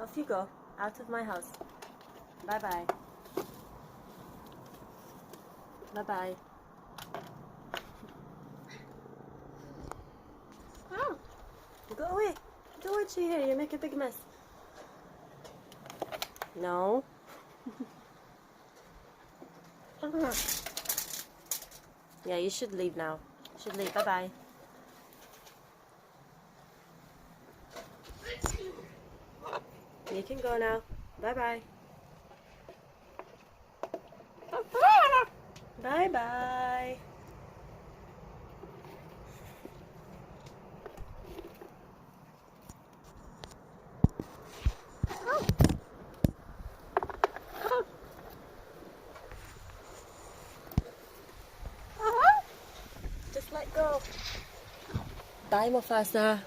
Off you go. Out of my house. Bye-bye. Bye-bye. Oh. Go away. Go away, here. You make a big mess. No. Yeah, you should leave now. You should leave. Bye-bye. You can go now. Bye-bye. Bye-bye. Just let go. Bye, Mufasa.